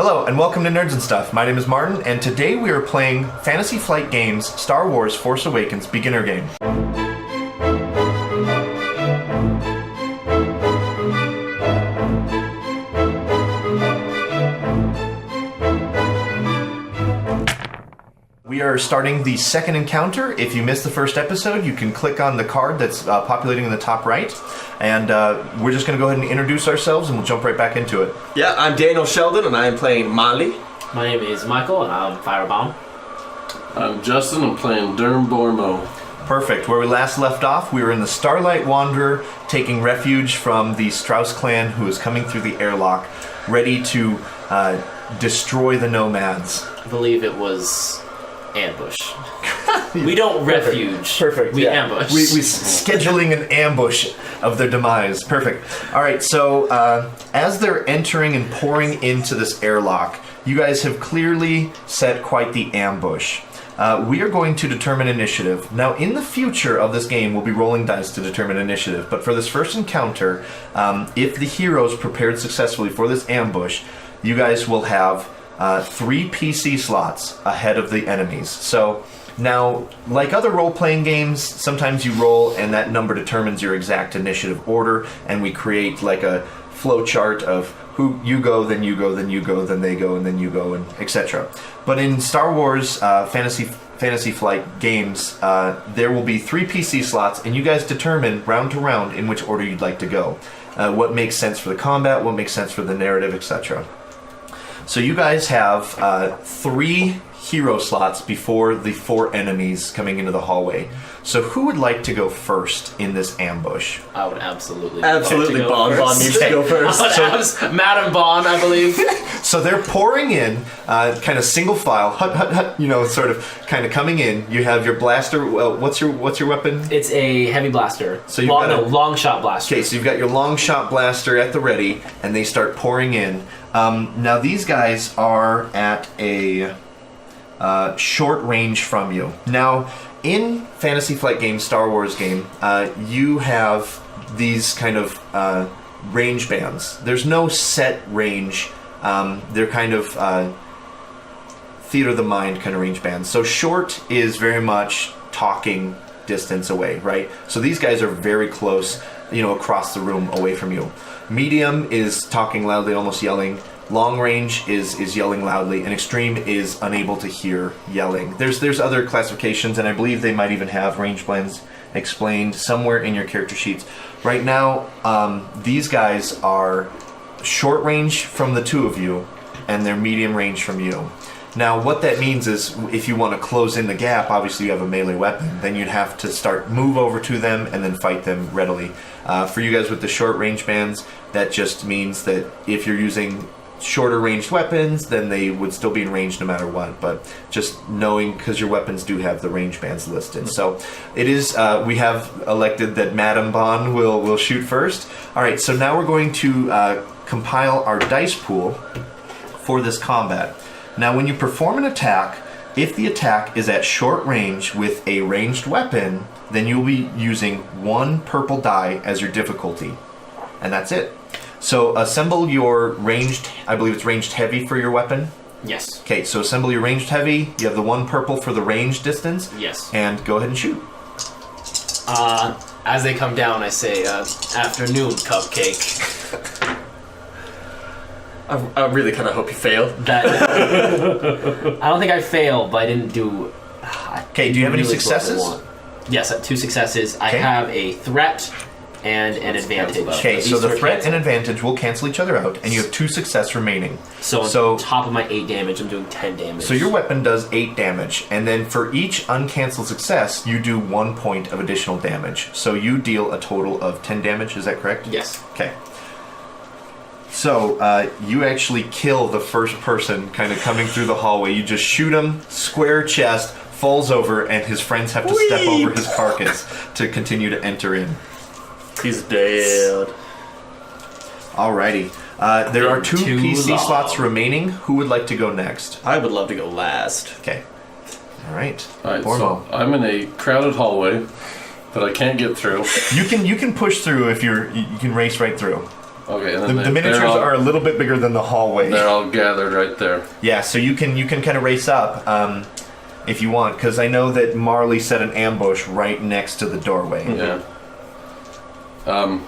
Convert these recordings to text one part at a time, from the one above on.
Hello, and welcome to Nerds and Stuff. My name is Martin, and today we are playing Fantasy Flight Games' Star Wars Force Awakens beginner game. We are starting the second encounter. If you missed the first episode, you can click on the card that's populating in the top right. And we're just going to go ahead and introduce ourselves, and we'll jump right back into it. Yeah, I'm Daniel Sheldon, and I am playing Marley. My name is Michael, and I'm Fira Bon. I'm Justin, I'm playing Bormo. Perfect. Where we last left off, we were in the Starlight Wanderer, taking refuge from the Strauss clan who is coming through the airlock, ready to destroy the nomads. I believe it was ambush. We don't refuge. Perfect. We ambush. We scheduling an ambush of their demise. Perfect. All right. So as they're entering and pouring into this airlock, you guys have clearly set quite the ambush. We are going to determine initiative. Now, in the future of this game, we'll be rolling dice to determine initiative. But for this first encounter, if the heroes prepared successfully for this ambush, you guys will have 3 PC slots ahead of the enemies. So now, like other role-playing games, sometimes you roll and that number determines your exact initiative order, and we create like a flow chart of who you go, then you go, then you go, then they go, and then you go, and etc. But in Star Wars Fantasy Flight games, there will be 3 PC slots, and you guys determine round to round in which order you'd like to go. What makes sense for the combat, what makes sense for the narrative, etc. So you guys have 3 hero slots before the 4 enemies coming into the hallway. So who would like to go first in this ambush? I would absolutely. Absolutely, Bon needs to go first. Madam Bon, I believe. So they're pouring in, kind of single file, hut hut hut. You know, sort of, kind of coming in. You have your blaster. What's your weapon? It's a heavy blaster. So you've got long shot blaster. Okay, so you've got your long shot blaster at the ready, and they start pouring in. Now these guys are at a short range from you. Now, in Fantasy Flight game, Star Wars game, you have these kind of range bands. There's no set range. They're kind of theater of the mind kind of range bands. So short is very much talking distance away, right? So these guys are very close, across the room away from you. Medium is talking loudly, almost yelling. Long range is yelling loudly, and extreme is unable to hear yelling. There's other classifications, and I believe they might even have range blends explained somewhere in your character sheets. Right now, these guys are short range from the 2 of you, and they're medium range from you. Now, what that means is, if you want to close in the gap, obviously you have a melee weapon, then you'd have to move over to them and then fight them readily. For you guys with the short range bands, that just means that if you're using shorter ranged weapons, then they would still be in range no matter what, but just knowing, because your weapons do have the range bands listed. So it is, we have elected that Madam Bon will shoot first. Alright, so now we're going to compile our dice pool for this combat. Now when you perform an attack, if the attack is at short range with a ranged weapon, then you'll be using 1 purple die as your difficulty, and that's it. So assemble your ranged, I believe it's ranged heavy for your weapon? Yes. Okay, so assemble your ranged heavy. You have the 1 purple for the range distance. Yes. And go ahead and shoot. As they come down, I say, afternoon, cupcake. I really kind of hope you fail. I don't think I failed, but I didn't do... Okay, do you have any successes? Yes, I have 2 successes. Okay. I have a threat and an advantage. Okay, so the threat and advantage will cancel each other out, and you have 2 success remaining. So on top of my 8 damage, I'm doing 10 damage. So your weapon does 8 damage, and then for each uncancelled success, you do 1 point of additional damage. So you deal a total of 10 damage, is that correct? Yes. Okay. So you actually kill the first person kind of coming through the hallway. You just shoot him, square chest, falls over, and his friends have to step over his carcass to continue to enter in. He's dead. Alrighty. There are 2 PC slots remaining. Who would like to go next? I would love to go last. Okay. Alright. Alright, Bormo. so I'm in a crowded hallway that I can't get through. You can push through if you can race right through. Okay, and The, then the miniatures are a little bit bigger than the hallway. They're all gathered right there. Yeah, so you can kind of race up if you want, because I know that Marley set an ambush right next to the doorway. Yeah.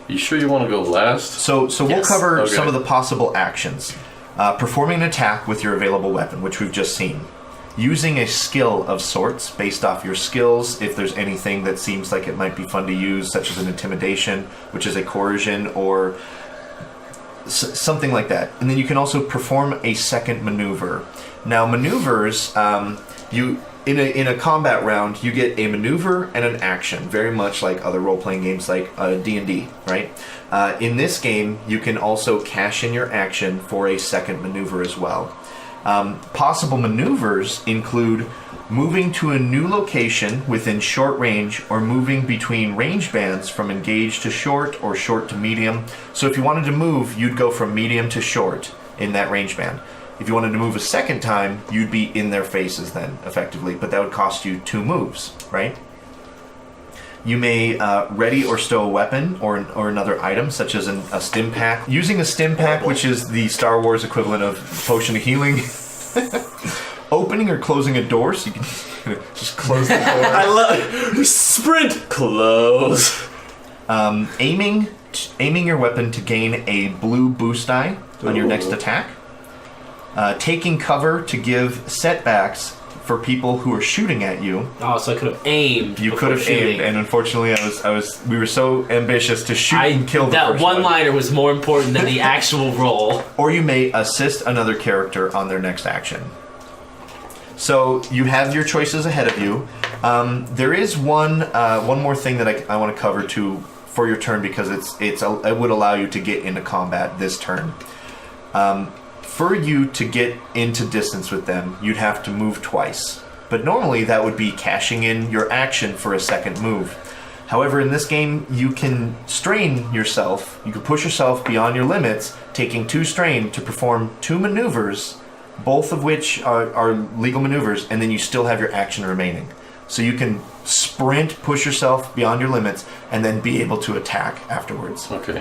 You sure you want to go last? So we'll Yes. cover Okay. some of the possible actions. Performing an attack with your available weapon, which we've just seen. Using a skill of sorts based off your skills, if there's anything that seems like it might be fun to use, such as an intimidation, which is a coercion, or something like that. And then you can also perform a second maneuver. Now, maneuvers, you in a combat round, you get a maneuver and an action, very much like other role-playing games like D&D, right? In this game, you can also cash in your action for a second maneuver as well. Possible maneuvers include moving to a new location within short range, or moving between range bands from engaged to short or short to medium. So if you wanted to move, you'd go from medium to short in that range band. If you wanted to move a second time, you'd be in their faces then, effectively, but that would cost you 2 moves, right? You may ready or stow a weapon or another item, such as a stim pack. Using a stim pack, which is the Star Wars equivalent of potion of healing. Opening or closing a door, so you can just close the door. I love it. Sprint. Close. Aiming your weapon to gain a blue boost die on your next attack. Taking cover to give setbacks for people who are shooting at you. Oh, so I could have aimed. You could have aimed, and unfortunately, we were so ambitious to shoot and kill the that first one-liner was more important than the actual roll. Or you may assist another character on their next action. So you have your choices ahead of you. There is one more thing that I want to cover for your turn, because it would allow you to get into combat this turn. For you to get into distance with them, you'd have to move twice. But normally that would be cashing in your action for a second move. However, in this game, you can strain yourself. You can push yourself beyond your limits, taking 2 strain to perform 2 maneuvers, both of which are legal maneuvers, and then you still have your action remaining. So you can sprint, push yourself beyond your limits, and then be able to attack afterwards. Okay.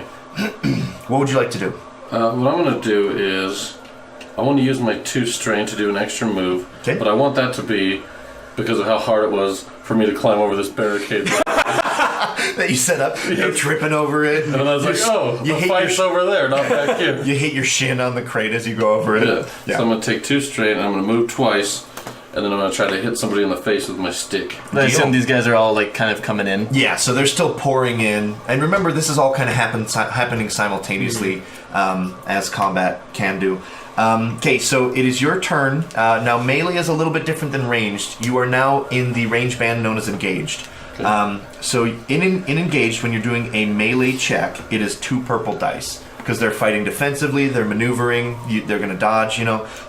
What would you like to do? What I'm going to do is, I want to use my 2 strain to do an extra move, Okay. but I want that to be because of how hard it was for me to climb over this barricade. That you set up, you're tripping over it. And I was like, the fight's over there, not back here. You hit your shin on the crate as you go over it. Yeah. So I'm going to take 2 strain, and I'm going to move twice, and then I'm going to try to hit somebody in the face with my stick. I assume these guys are all like kind of coming in. Yeah, so they're still pouring in. And remember, this is all kind of happening simultaneously, as combat can do. Okay, so it is your turn. Now, melee is a little bit different than ranged. You are now in the range band known as engaged. Okay. So in engaged, when you're doing a melee check, it is 2 purple dice. Because they're fighting defensively, they're maneuvering, they're going to dodge,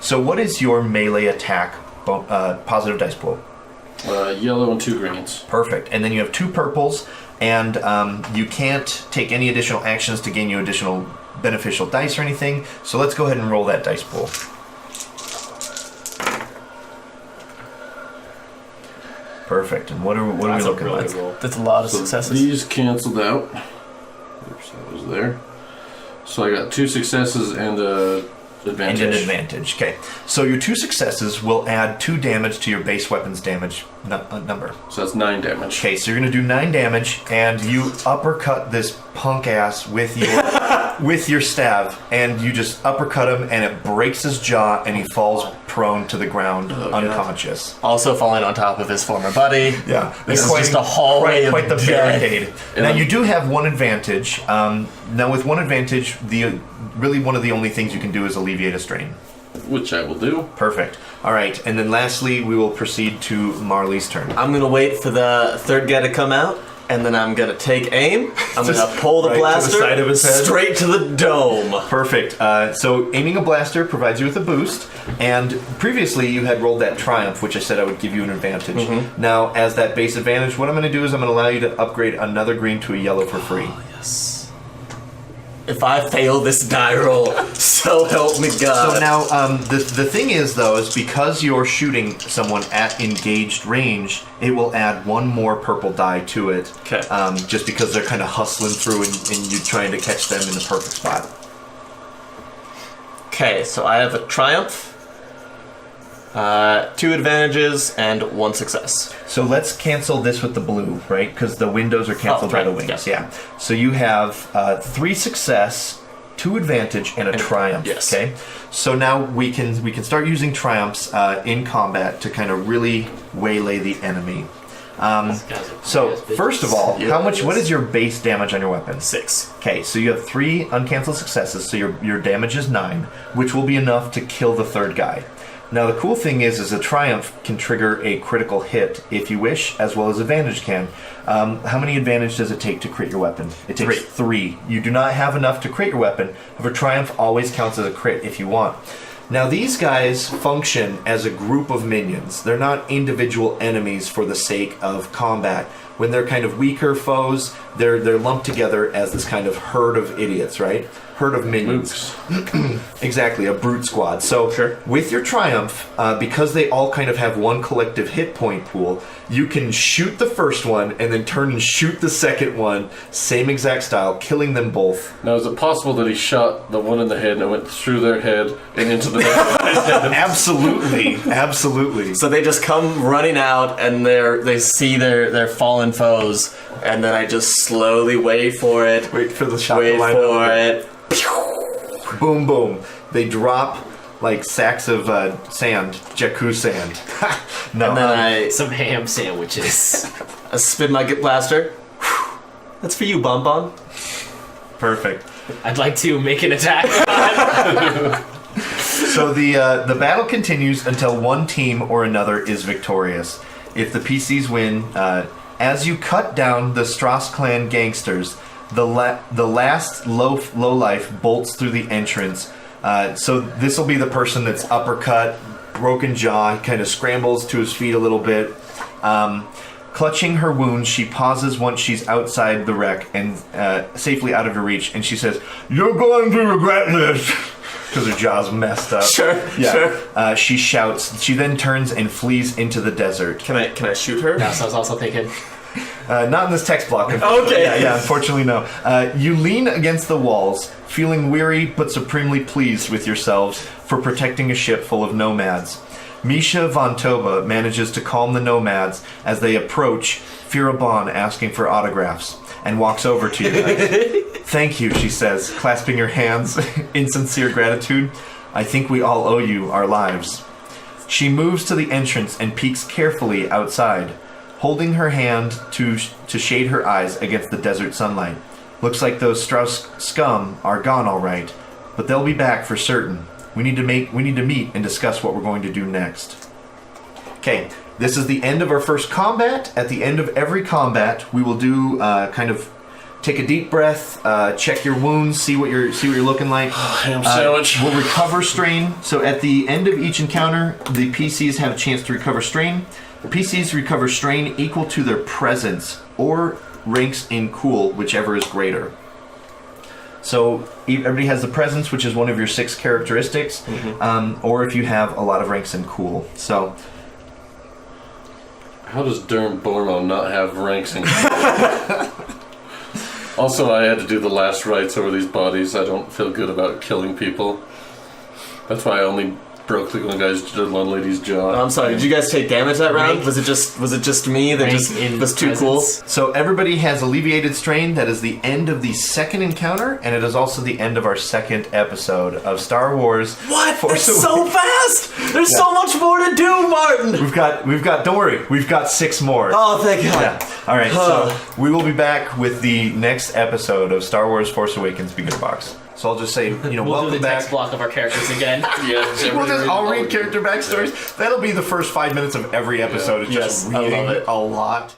So what is your melee attack positive dice pool? Yellow and 2 greens. Perfect. And then you have 2 purples, and you can't take any additional actions to gain you additional beneficial dice or anything. So let's go ahead and roll that dice pool. Perfect. And what are we looking like? That's a lot of So successes. these canceled out. Oops, that was there. So I got 2 successes and advantage. And an advantage. Okay. So your 2 successes will add 2 damage to your base weapon's damage number. So that's 9 damage. Okay, so you're going to do 9 damage, and you uppercut this punk ass with your staff, and you just uppercut him, and it breaks his jaw, and he falls prone to the ground, unconscious. Also falling on top of his former buddy. Yeah, This is just a hallway quite the of death. barricade. Now you do have 1 advantage. Now with 1 advantage, really one of the only things you can do is alleviate a strain. Which I will do. Perfect. All right, and then lastly, we will proceed to Marley's turn. I'm gonna wait for the third guy to come out, and then I'm gonna take aim. I'm Just gonna pull the right to the blaster side of his head. straight to the dome. Perfect. So aiming a blaster provides you with a boost, and previously you had rolled that triumph, which I said I would give you an advantage. Mm-hmm. Now, as that base advantage, what I'm going to do is I'm going to allow you to upgrade another green to a yellow for free. Yes. if I fail this die roll, so help me God. So now, the thing is, though, is because you're shooting someone at engaged range, it will add one more purple die to it. Okay. Just because they're kind of hustling through and you're trying to catch them in the perfect spot. Okay, so I have a triumph, 2 advantages, and 1 success. So let's cancel this with the blue, right? Because the windows are canceled by the right, wings. yeah. Yeah. So you have 3 success, 2 advantage, and a triumph. yes. Okay. So now we can start using triumphs in combat to kind of really waylay the enemy. So first of all, what is your base damage on your weapon? 6. Okay, so you have 3 uncanceled successes, so your damage is 9, which will be enough to kill the third guy. Now the cool thing is a triumph can trigger a critical hit if you wish, as well as advantage can. How many advantage does it take to crit your weapon? It takes 3. You do not have enough to crit your weapon. However, triumph always counts as a crit if you want. Now these guys function as a group of minions. They're not individual enemies for the sake of combat. When they're kind of weaker foes, they're lumped together as this kind of herd of idiots, right? Herd of minions. Exactly, a brute squad. So with your triumph, because they all kind of have one collective hit point pool, you can shoot the first one and then turn and shoot the second one, same exact style, killing them both. Now, is it possible that he shot the one in the head and it went through their head and into the next guy's head? Absolutely, absolutely. So they just come running out and they see their fallen foes, and then I just slowly wait for it. Wait for the shot Wait to line for up. it. Boom, boom. They drop like sacks of sand, Jakku sand. No, And then Some ham sandwiches. I spin my blaster. That's for you, Bonbon. perfect. I'd like to make an attack. So the battle continues until one team or another is victorious. If the PCs win, as you cut down the Strauss clan gangsters, the last low life bolts through the entrance. So this will be the person that's uppercut, broken jaw, kind of scrambles to his feet a little bit. Clutching her wounds, she pauses once she's outside the wreck and safely out of her reach, and she says, "You're going to regret this." Because her jaw's messed up. Sure. She shouts. She then turns and flees into the desert. Can I shoot her? That's what I was also thinking. Not in this text block. Okay. Yeah, unfortunately, no. You lean against the walls, feeling weary but supremely pleased with yourselves for protecting a ship full of nomads. Misha Von Toba manages to calm the nomads as they approach Fira Bon asking for autographs, and walks over to you. "Thank you," she says, clasping her hands in sincere gratitude. "I think we all owe you our lives." She moves to the entrance and peeks carefully outside, holding her hand to shade her eyes against the desert sunlight. "Looks like those Strauss scum are gone all right, but they'll be back for certain. We need to meet and discuss what we're going to do next." Okay, this is the end of our first combat. At the end of every combat, we will do kind of take a deep breath, check your wounds, see what you're looking like. Ham sandwich. We'll recover strain. So at the end of each encounter, the PCs have a chance to recover strain. The PCs recover strain equal to their presence or ranks in cool, whichever is greater. So everybody has the presence, which is one of your 6 characteristics, or if you have a lot of ranks in cool. So How does Derm Bormo not have ranks in Also, I had to do the last rites over these bodies. I don't feel good about killing people. That's why I only broke the one lady's jaw. I'm sorry. Did you guys take damage that round? Was it just me that Rank just in was too presence. cool? So everybody has alleviated strain. That is the end of the second encounter, and it is also the end of our second episode of Star Wars What? Force That's so fast! There's so much more to do, Martin. We've got. Don't worry, we've got 6 more. Oh, thank God. Yeah. All right. So we will be back with the next episode of Star Wars Force Awakens Beginner Box. So I'll just say, We'll do welcome the back. text block of our characters again. I'll read character backstories. That'll be the first 5 minutes of every episode. It's just Yes, I love reading it. a lot.